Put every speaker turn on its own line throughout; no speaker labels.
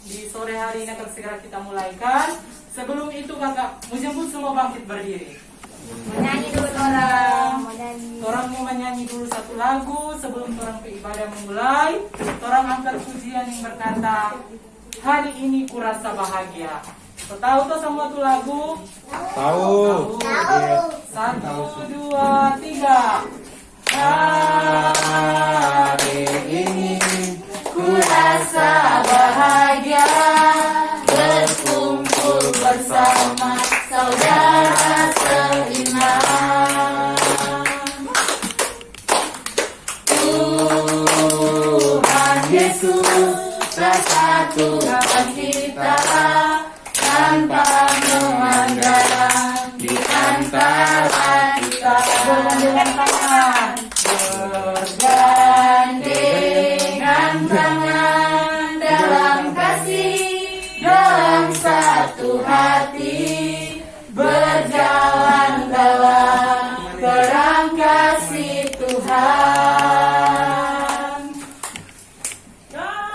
di sore hari ini akan segera kita mulaikan. Sebelum itu kakak, menjemput semua bangkit berdiri.
Menyanyi dulu orang.
Orang mau menyanyi dulu satu lagu sebelum orang ke ibadah memulai. Orang angkat pujian yang berkata, hari ini kurasa bahagia. Tahu tuh semua tuh lagu?
Tahu.
Satu, dua, tiga. Hari ini kurasa bahagia, berkumpul bersama saudara seiman. Tuhan Yesus persatukan kita tanpa memandang di antara kita. Bergandengan tangan, bergandengan tangan dalam kasih, dalam satu hati, berjalan dalam terang kasih Tuhan.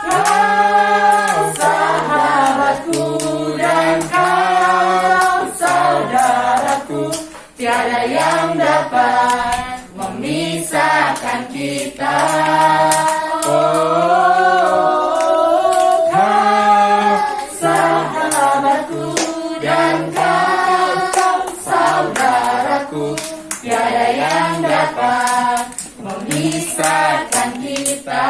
Kau sahabatku dan kau saudaraku, tiada yang dapat memisahkan kita. Oh, kau sahabatku dan kau saudaraku, tiada yang dapat memisahkan kita.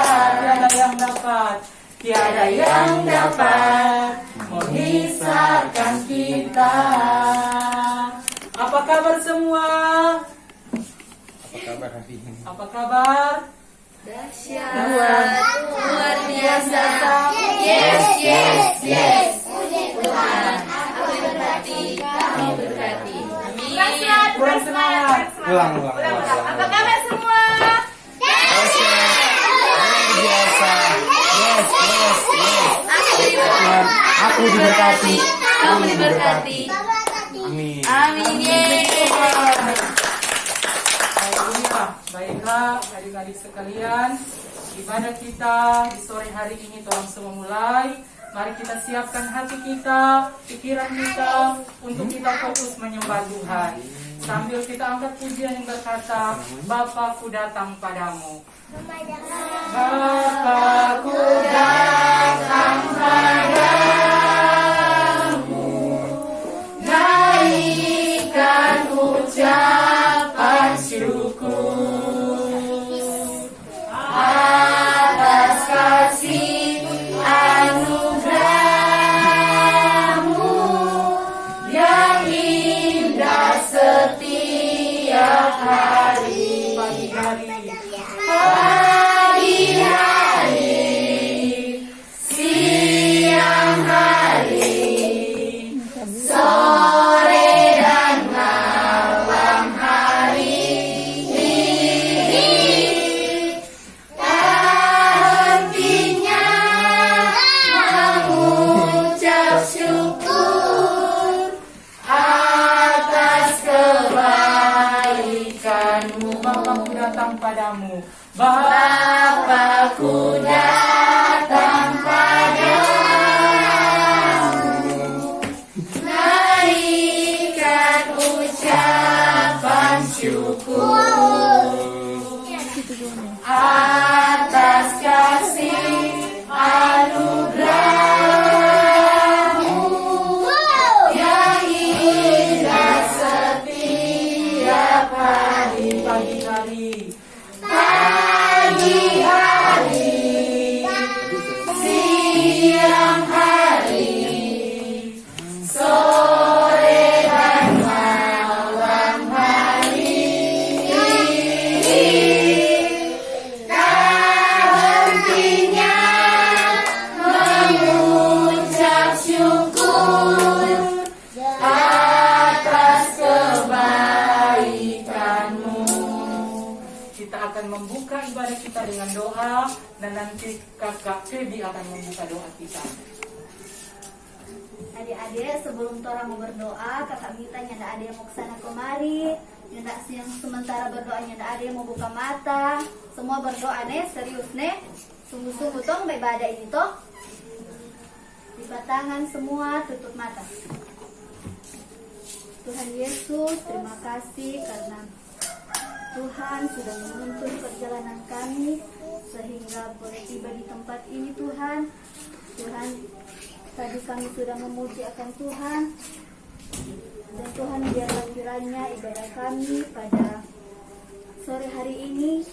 Tiada yang dapat memisahkan kita. Apa kabar semua?
Apa kabar hari ini?
Apa kabar?
Dahsyat. Luar biasa.
Yes, yes, yes.
Tuhan, aku berhati, kami berhati. Amin.
Kurang semangat.
Ulang.
Apa kabar semua?
Biasa. Yes.
Aku diberkati. Kamu diberkati.
Amin.
Amin.
Baiklah adik-adik sekalian, ibadah kita di sore hari ini telah semua mulai. Mari kita siapkan hati kita, pikiran kita untuk kita fokus menyembah Tuhan. Sambil kita angkat pujian yang berkata, Bapakku datang padamu. Bapakku datang padamu, naikkan ucapan syukur atas kasih anugerahmu yang indah setiap hari. Pagi hari, siang hari, sore dan malam hari ini, tak hentinya mengucap syukur atas kebaikanmu. Bapakku datang padamu. Bapakku datang padamu, naikkan ucapan syukur atas kasih anugerahmu yang indah setiap hari. Pagi hari, siang hari, sore dan malam hari ini, tak hentinya mengucap syukur atas kebaikanmu. Kita akan membuka ibadah kita dengan doa, dan nanti kakak Feby akan membuka doa kita.
Adik-adik, sebelum orang mau berdoa, kakak minta nyanda ada yang mau kesana kemari, nyanda yang sementara berdoa nyanda ada yang mau buka mata. Semua berdoa nih, serius nih, sungguh-sungguh tong ibadah ini toh. tangan semua, tutup mata. Tuhan Yesus, terima kasih karena Tuhan sudah menuntun perjalanan kami sehingga boleh tiba di tempat ini Tuhan. Tuhan, tadi kami sudah memuji akan Tuhan. Dan Tuhan, biarlah kiranya ibadah kami pada sore hari ini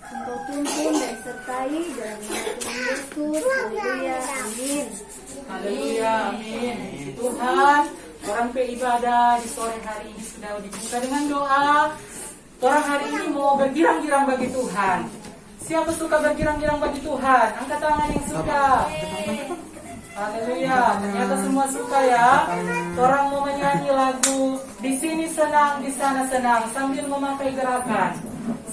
Engkau tuntun dan sertai dalam nama Tuhan Yesus. Haleluya, amin.
Haleluya, amin. Tuhan, orang ibadah di sore hari ini sudah dibuka dengan doa. Orang hari ini mau bergirang-girang bagi Tuhan. Siapa suka bergirang-girang bagi Tuhan? Angkat tangan yang suka. Haleluya, ternyata semua suka ya. Orang mau menyanyi lagu di sini senang, di sana senang sambil memakai gerakan.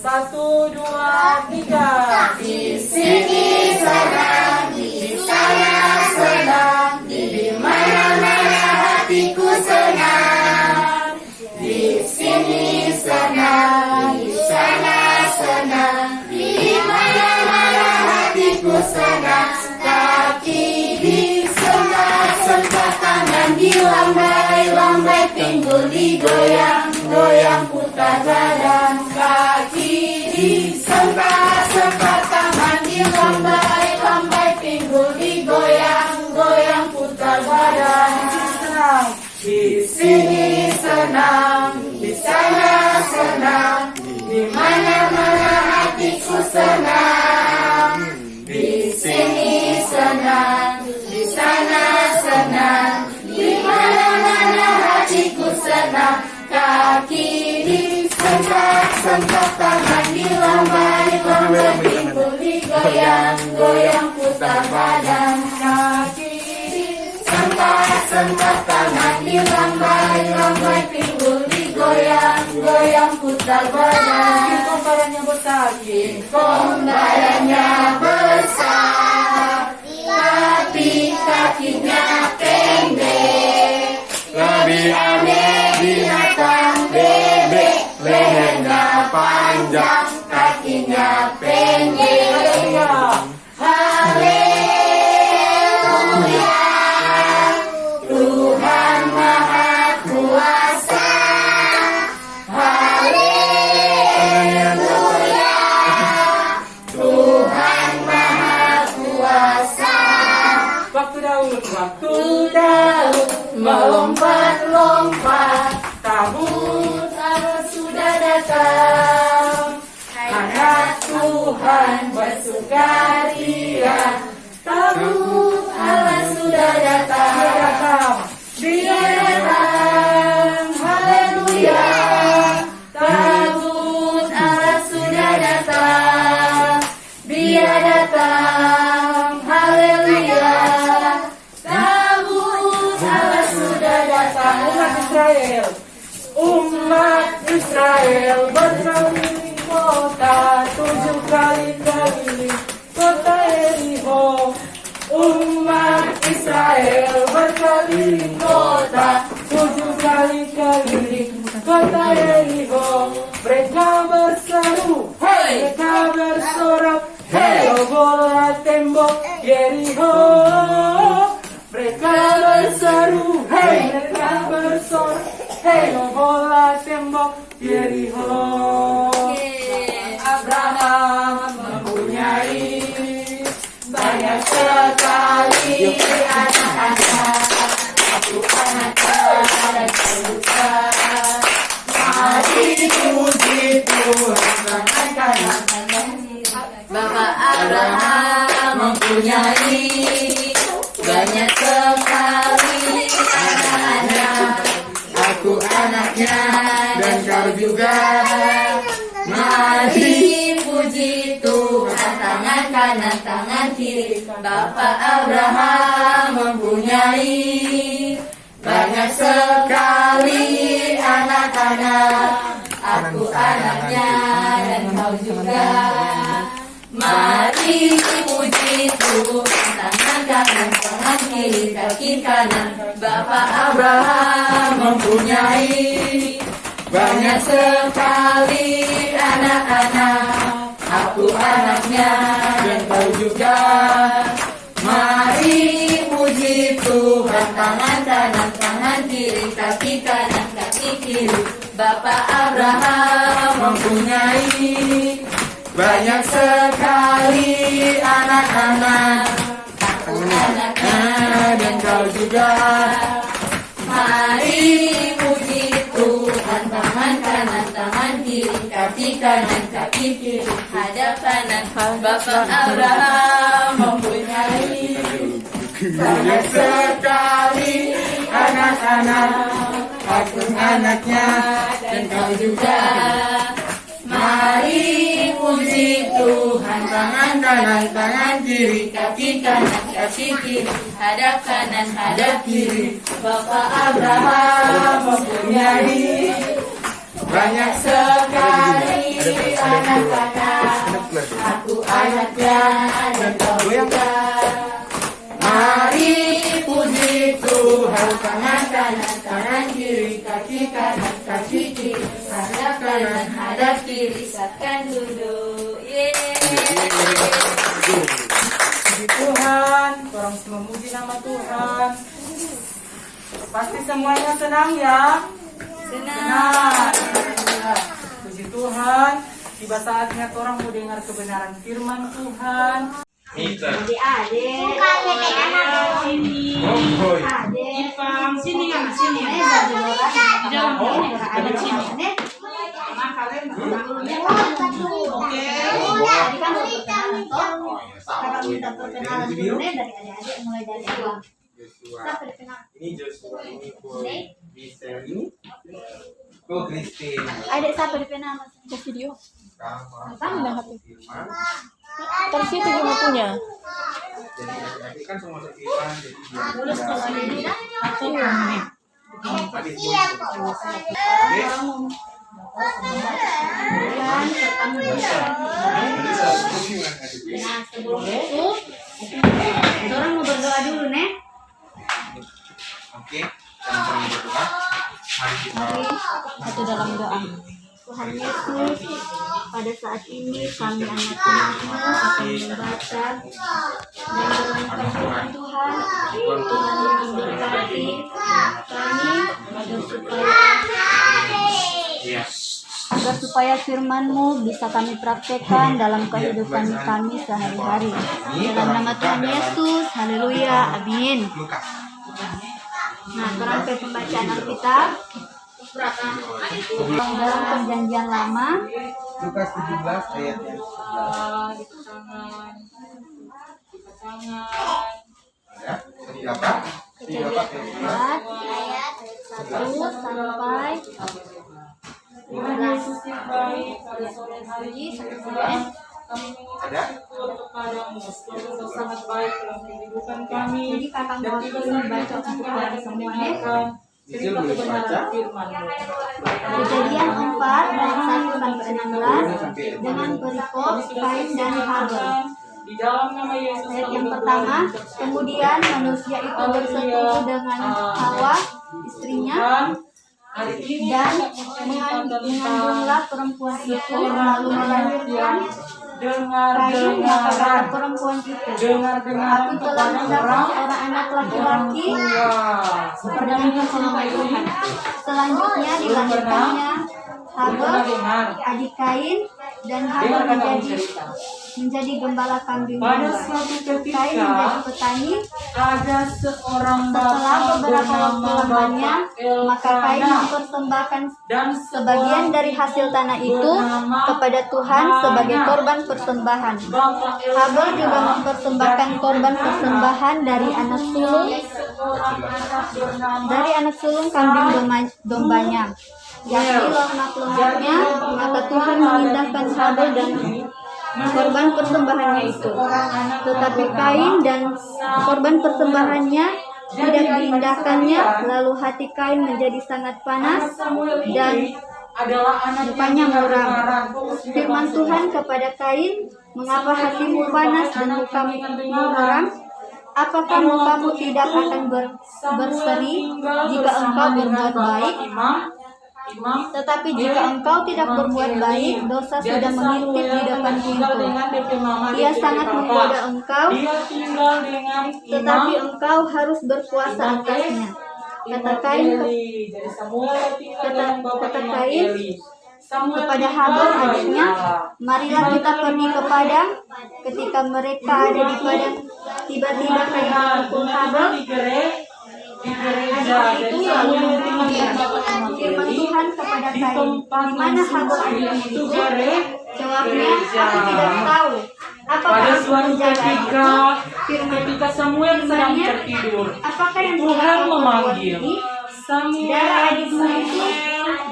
1, 2, 3. Di sini senang, di sana senang, di mana-mana hatiku senang. Di sini senang, di sana senang, di mana-mana hatiku senang. Kaki disentak-sentak, tangan dilambai-lambai, pinggul digoyang-goyang, putar badan. Kaki disentak-sentak, tangan dilambai-lambai, pinggul digoyang-goyang, putar badan. Di sini senang, di sana senang, di mana-mana hatiku senang. Di sini senang, di sana senang, di mana-mana hatiku senang. Kaki disentak-sentak, tangan dilambai-lambai, pinggul digoyang-goyang, putar badan. Kaki disentak-sentak, tangan dilambai-lambai, pinggul digoyang-goyang, putar badan. Kombarannya besar, kombarannya besar, tapi kakinya pendek.
Lebih aneh
Binatang bebek, lehernya panjang, kakinya pendek. Haleluya, Tuhan Maha Kuasa. Haleluya, Tuhan Maha Kuasa. Waktu Daud melompat-lompat, tabut Allah sudah datang. Anak Tuhan bersukaria, tabut Allah sudah datang. Dia datang, haleluya. Tabut Allah sudah datang. Dia datang, haleluya. Tabut Allah sudah datang. Umat Israel berkeliling kota, 7 kali keliling kota Yeriko. Umat Israel berkeliling kota, 7 kali keliling kota Yeriko. Mereka berseru, hei! Mereka bersorak, hei! Robohlah tembok Yeriko. Mereka berseru, hei! Mereka bersorak, hei! Robohlah tembok Yeriko. Abraham mempunyai banyak sekali anak-anak. Aku anak-anak dan terluka. Mari puji Tuhan anak-anak.
Bapak Abraham mempunyai banyak sekali anak-anak.
Aku anaknya dan kau juga.
Mari puji Tuhan, tangan kanan, tangan kiri. Bapak Abraham mempunyai banyak sekali anak-anak. Aku anaknya dan kau juga. Mari puji Tuhan, tangan kanan, tangan kiri, kaki kanan. Bapak Abraham mempunyai banyak sekali anak-anak. Aku anaknya dan kau juga. Mari puji tangan kanan, tangan kiri, kaki kanan, kaki kiri. Bapak Abraham mempunyai
banyak sekali anak-anak.
aku anaknya
Dan kau juga.
Mari puji Tuhan, tangan kanan, tangan kiri, kaki kanan, kaki kiri, hadap kanan. Bapak Abraham mempunyai
Banyak sekali anak-anak. Aku anaknya dan kau juga.
Mari puji Tuhan,
Tangan kanan, tangan kiri.
kaki kanan, kaki kiri, hadap kanan, hadap kiri. Bapak Abraham mempunyai
Banyak
sekali anak-anak. Aku anaknya dan kau juga. Mari puji Tuhan, tangan kanan, tangan kiri, kaki kanan, kaki kiri, hadap kanan, hadap kiri, siapkan duduk.
Puji Tuhan, orang semua memuji nama Tuhan. Pasti semuanya senang ya? Senang. Puji Tuhan, tiba saatnya orang mau dengar kebenaran firman Tuhan.
Adik-adik.
Sini.
Adik.
Ipang, sini ya, sini ya.
Di
dalam ini, ada di sini.
Oke. Tadi kan udah perkenalan toh. Sekarang minta perkenalan dulu nih dari adik-adik mulai dari awal. Kita perkenalan.
Ini Joshua, ini Boy, Bisa ini. Oh, Christine.
Adik siapa perkenalan?
Ke video.
Firman.
Terus itu juga punya.
Jadi adik-adik kan semua sefirman, jadi biar
Udah sekolah ini dah.
adik
Kemudian pertama Nah sebelum itu orang mau berdoa dulu nih.
Oke, sama-sama berdoa. Mari kita
Satu dalam doa.
Tuhan Yesus, pada saat ini kami anak-anakmu akan membaca dan berdoa Tuhan. Tuhan yang memberkati kami agar supaya firman-Mu bisa kami praktekkan dalam kehidupan kami sehari-hari. Dalam nama Tuhan Yesus, haleluya, amin.
Lukas.
Nah, sekarang ke pembacaan Alkitab. Dalam perjanjian lama,
Lukas 17 ayat yang 11. Ya, tadi apa? Tadi apa?
ayat 1 sampai 15.
Pada sore hari ini, kami
Ada?
kepadamu, selalu sangat baik dalam kehidupan kami.
Jadi kakak
Dan
mau
kita
baca untuk kalian semuanya.
cerita kebenaran firman.
Kejadian 4 ayat 1 sampai 16 dengan perikop Kain dan Habel.
Di dalam nama Yesus
Ayat
kami
yang
berdoa
pertama,
dan berseru.
kemudian manusia itu bersetuju dengan Hawa, istrinya,
Tuhan, hari ini
dan
kita menceritakan tentang
mengandunglah perempuan itu lalu melahirkan
dengar
Kain. Maka kata perempuan itu, aku telah mendapat seorang anak laki-laki dengan keselamatan Tuhan. Selanjutnya dilahirkannya Habel, adik Kain, dan Habel menjadi gembala kambing
pada
domba.
suatu
Kain
ketika
menjadi petani.
ada seorang
Setelah
bapak
beberapa waktu
bernama
lamanya,
Bapak
maka Kain
Elkanah
mempersembahkan
dan
sebagian dari hasil tanah itu kepada Tuhan sebagai korban persembahan.
Bapak
Habel juga mempersembahkan korban persembahan dari anak sulung kambing dombanya, yakni lemak-lemaknya. Maka Tuhan mengindahkan Habel dan korban persembahannya itu, tetapi Kain dan korban persembahannya tidak diindahkannya. Lalu hati Kain menjadi sangat panas dan
adalah anak
mukanya muram. Firman Tuhan kepada Kain, mengapa hatimu panas dan mukamu muram? Apakah mukamu tidak akan berseri jika engkau berbuat baik?
imam.
Tetapi jika engkau tidak berbuat baik, dosa sudah mengintip di depan pintu. Ia sangat menggoda engkau,
Dia tinggal dengan
tetapi
imam.
engkau harus berkuasa atasnya. Kata Kain
Eli. Jadi Samuel tinggal dengan bapaknya
kata
Imam
Kain
Eli. Samuel
kepada
tinggal
Habel
dengan
adiknya,
Allah.
marilah kita pergi ke padang. Ketika mereka ada di padang, tiba-tiba Kain memukul Habel.
Di gereja. Jadi Samuel tinggal dengan bapaknya Imam
Firman
Eli.
Tuhan kepada
Di
Kain,
tempat
di mana Habel adiknya
itu
itu?
gereja.
Jawabnya, aku tidak tahu. Apakah
Pada
aku
suatu
menjaga
ketika,
itu?
ketika Samuel sedang tertidur,
Apakah yang
Tuhan
tidak kau
memanggil
perbuat ini?
Samuel.
Darah adikmu itu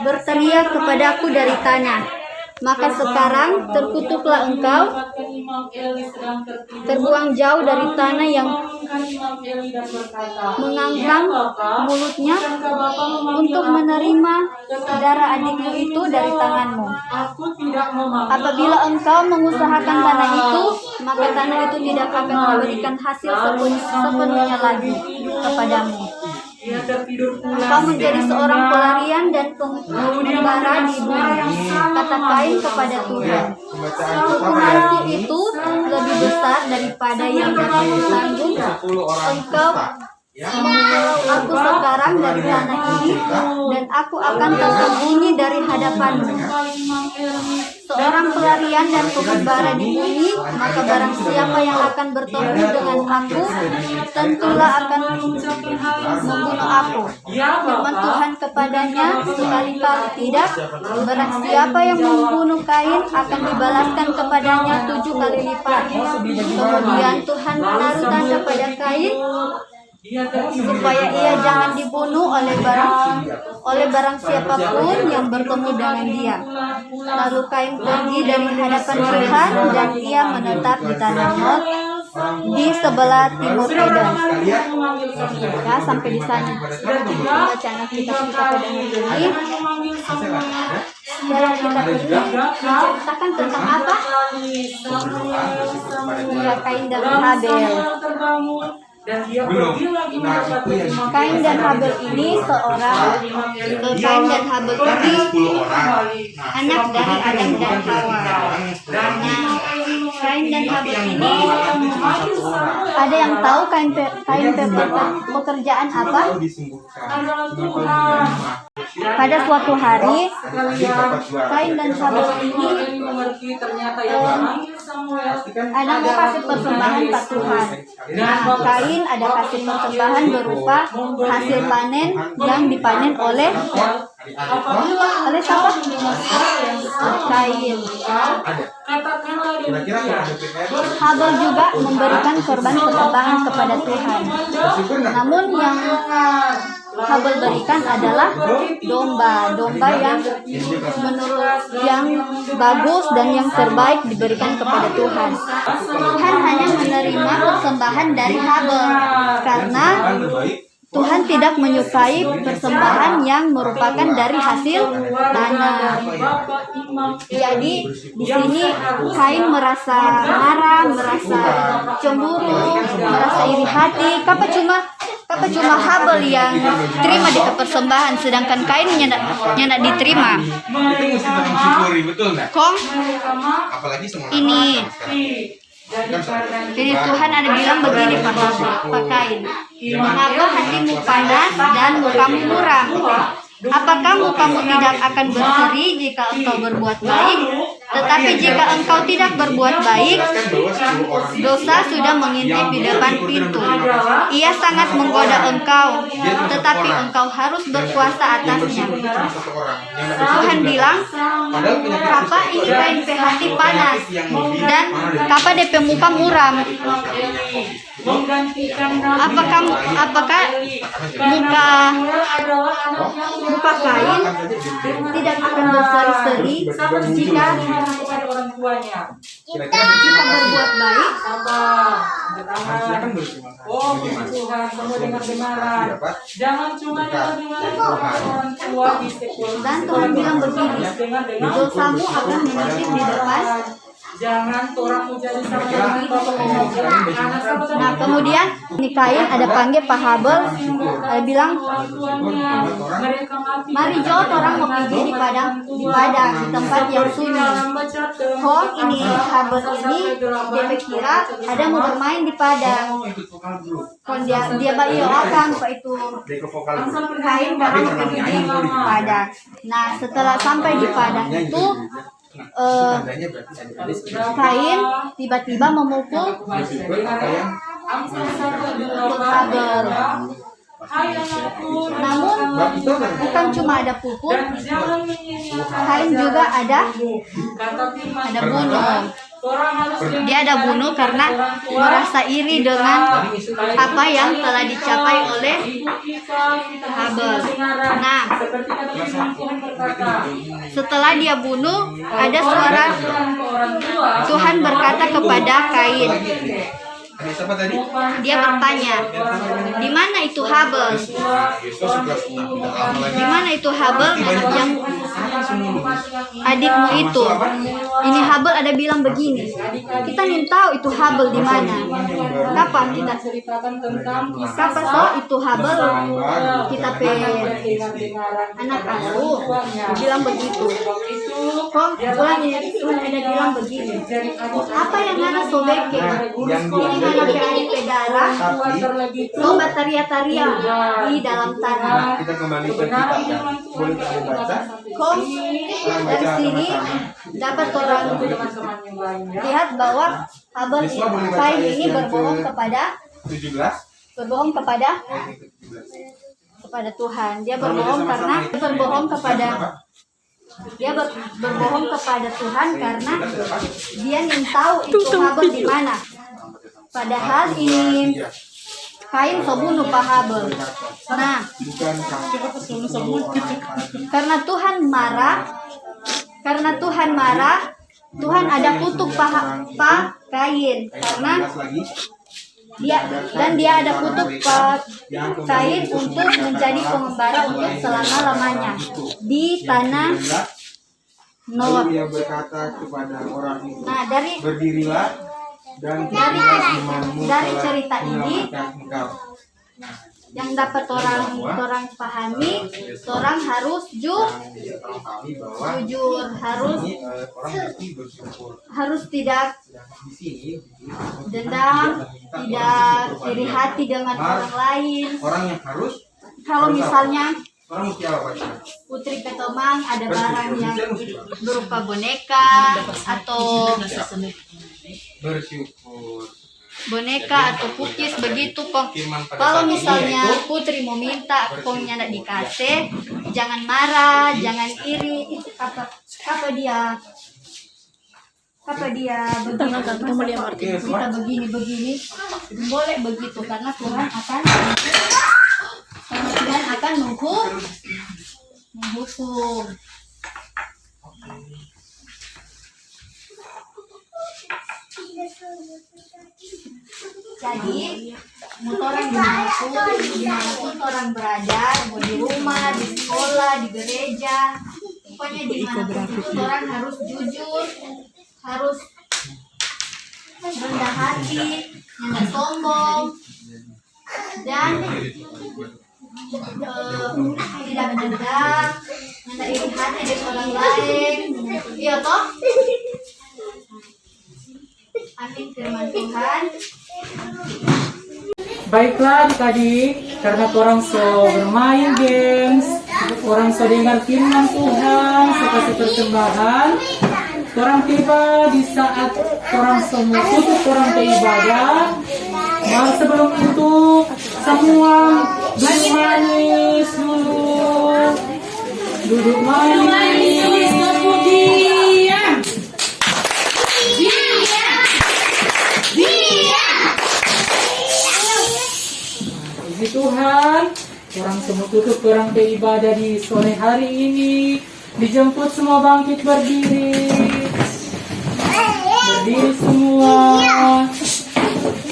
berteriak kepadaku dari tanah. Maka sekarang terkutuklah engkau, terbuang jauh dari tanah yang mengangkang mulutnya untuk menerima darah adikmu itu dari tanganmu. Apabila engkau mengusahakan tanah itu, maka tanah itu tidak akan memberikan hasil sepenuhnya lagi kepadamu. Engkau menjadi seorang pelarian dan pengembara di bumi. Kata Kain kepada Tuhan, hukumanku itu lebih besar daripada yang dapat ditanggung. Engkau membawa aku sekarang dari tanah ini, dan aku akan tersembunyi dari hadapanmu. Seorang pelarian dan pengembara di bumi, maka barang siapa yang akan bertemu dengan aku, tentulah akan membunuh aku. Firman Tuhan kepadanya, sekali-kali tidak, barang siapa yang membunuh Kain akan dibalaskan kepadanya 7 kali lipat. Kemudian Tuhan menaruh tanda pada Kain supaya ia jangan dibunuh oleh barang siapapun yang bertemu dengan dia. Lalu Kain pergi dari hadapan Tuhan dan ia menetap di tanah Nod di sebelah timur Eden. Ya, sampai di sana bacaan Alkitab kita pada hari ini. Sekarang kita pergi menceritakan tentang apa? Ya, Kain dan Habel. Kain dan Habel ini Kain dan Habel ini anak dari Adam dan Hawa. Nah, Kain dan Habel ini ada yang tahu Kain pekerjaan apa? Pada suatu hari Kain dan Habel ini ada mau kasih persembahan ke Tuhan. Nah, Kain ada kasih persembahan berupa hasil panen yang dipanen oleh siapa? Kain. Habel juga memberikan korban persembahan kepada Tuhan. Namun yang Habel berikan adalah domba yang bagus dan yang terbaik diberikan kepada Tuhan. Tuhan hanya menerima persembahan dari Habel karena Tuhan tidak menyukai persembahan yang merupakan dari hasil tanah. Jadi di sini Kain merasa marah, merasa cemburu, merasa iri hati. Kenapa cuma Habel yang terima di persembahan, sedangkan Kain nyana diterima.
Itu mesti mensyukuri, betul nggak?
Kong
Apalagi semua
ini. Jadi Tuhan ada bilang begini Pak Kain, mengapa hatimu panas dan mukamu muram? Apakah mukamu tidak akan berseri jika engkau berbuat baik? Tetapi jika engkau tidak berbuat baik, dosa sudah mengintip di depan pintu. Ia sangat menggoda engkau, tetapi engkau harus berkuasa atasnya. Tuhan bilang, "Kapa ini Kain hati panas dan kapa DP muka muram." Apakah muka Kain tidak akan berseri-seri jika berbuat baik?
Jangan cuma orang tua.
Dan Tuhan bilang begini, dosamu akan mengintip di depan
Jangan orang mau jadi sama dengan bapak anak sama
Nah, kemudian ini Kain ada panggil Pak Habel, ada bilang,
orang tuanya. Mereka mati.
mari Jo, orang mau pergi di padang, di tempat yang sunyi. Kok ini Habel ini dia kira ada mau bermain di padang.
Oh, ikut vokal dulu.
Kon dia bayo akan Pak itu
Deko vokal dulu.
Kain barang mau pergi di padang. Nah, setelah sampai di padang itu
Tandanya berarti ada
Kain tiba-tiba memukul
bersyukur apa yang
Habel.
Hai anakku,
Namun bukan cuma ada pukul,
jangan menyanyiakan
Kain juga ada
kata firman
bunuh.
orang harus
Dia ada bunuh karena merasa iri dengan apa yang telah dicapai oleh Habel. Nah,
seperti kata firman Tuhan berkata,
setelah dia bunuh, ada suara Tuhan berkata kepada Kain.
ada siapa tadi?
Dia bertanya, di mana itu Habel? Di mana itu Habel yang adikmu itu? Ini Habel ada bilang begini, kita ingin tahu itu Habel di mana. Kapan kita
ceritakan tentang
kapan tahu itu Habel? Kita anak asuh bilang begitu. Kok Tuhan ada bilang begini? Apa yang anak sobeke? Ini anak adik pedara. Coba taria-taria di dalam tanah.
Kita kembali ke kitab ya. Boleh kita baca?
Kok dari sini dapat orang lihat bahwa Habel Kain ini berbohong kepada
17
kepada Tuhan. Dia berbohong karena berbohong kepada Tuhan karena dia ingin tahu itu Habel di mana. Padahal ini Kain bunuh Pak Habel. Nah, karena Tuhan marah, Tuhan ada kutuk Pak Kain karena dia ada kutuk Pak Kain untuk menjadi pengembara untuk selama-lamanya di tanah Nod.
Dia berkata kepada orang itu,
Nah,
berdirilah dan
dari cerita ini yang dapat orang pahami, orang harus jujur, harus tidak dendam, tidak iri hati dengan orang lain. Kalau misalnya Putri Petomang ada barang yang berupa boneka atau boneka atau cookies begitu kok. Kalau misalnya Putri mau minta kongnya tidak dikasih, jangan marah, jangan iri. Itu apa dia kita begini boleh begitu karena Tuhan akan menghukum. Jadi, orang dimanapun orang berada, mau di rumah, di sekolah, di gereja, pokoknya dimanapun orang harus jujur, harus rendah hati, tidak sombong, dan tidak dendam, tidak iri hati dengan orang lain. Iya toh? Amin firman Tuhan.
Baiklah adik-adik, karena orang so bermain games, orang so dengar firman Tuhan, sekasih persembahan, orang tiba di saat orang semua tutup orang beribadah. Mari sebelum itu semua duduk manis duduk manis. Puji Tuhan, orang semua tutup orang beribadah di sore hari ini. Dijemput semua bangkit berdiri semua.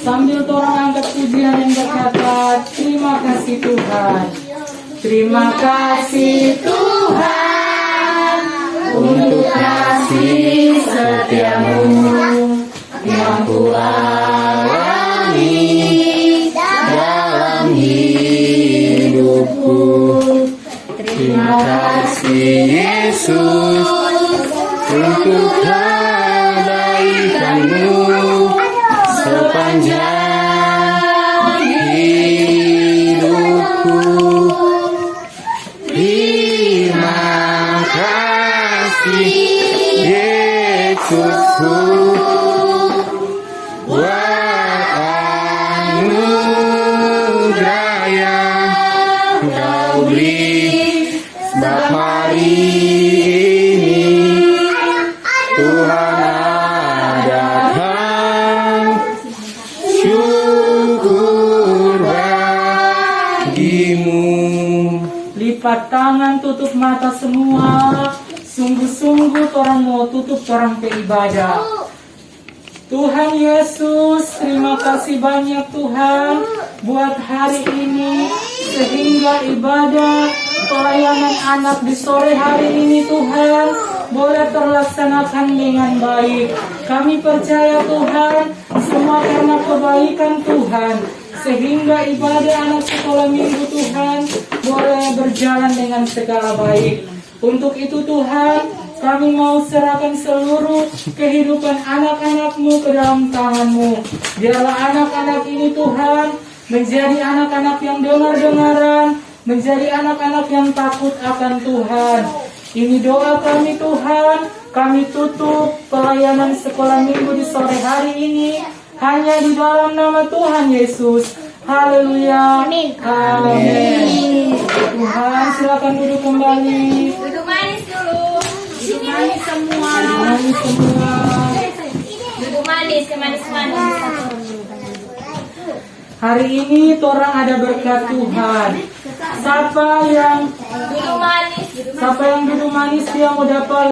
Sambil orang angkat pujian yang berkata, terima kasih Tuhan. Terima kasih Tuhan
untuk kasih setiamu yang ku alami dalam hidupku. Terima kasih Yesus untuk kebaikan-Mu sepanjang hidupku. Terima kasih Yesusku buat anugerah yang Kau beri sebab hari ini Tuhan adakan syukur bagimu.
Lipat tangan, tutup mata semua. Sungguh-sungguh torang mau tutup torang ke ibadah. Tuhan Yesus, terima kasih banyak Tuhan buat hari ini, sehingga ibadah pelayanan anak di sore hari ini Tuhan boleh terlaksanakan dengan baik. Kami percaya Tuhan, semua karena kebaikan Tuhan, sehingga ibadah anak sekolah minggu Tuhan boleh berjalan dengan segala baik. Untuk itu Tuhan, kami mau serahkan seluruh kehidupan anak-anak-Mu ke dalam tangan-Mu. Biarlah anak-anak ini Tuhan menjadi anak-anak yang dengar-dengaran, menjadi anak-anak yang takut akan Tuhan. Ini doa kami Tuhan. Kami tutup pelayanan sekolah minggu di sore hari ini hanya di dalam nama Tuhan Yesus. Haleluya. Amin. Tuhan, silakan duduk kembali.
Duduk manis dulu.
Duduk manis semua.
Kami semua.
Duduk manis, manis-manis.
Hari ini torang ada berkat Tuhan. Siapa yang
Duduk manis.
duduk manis dia mau dapat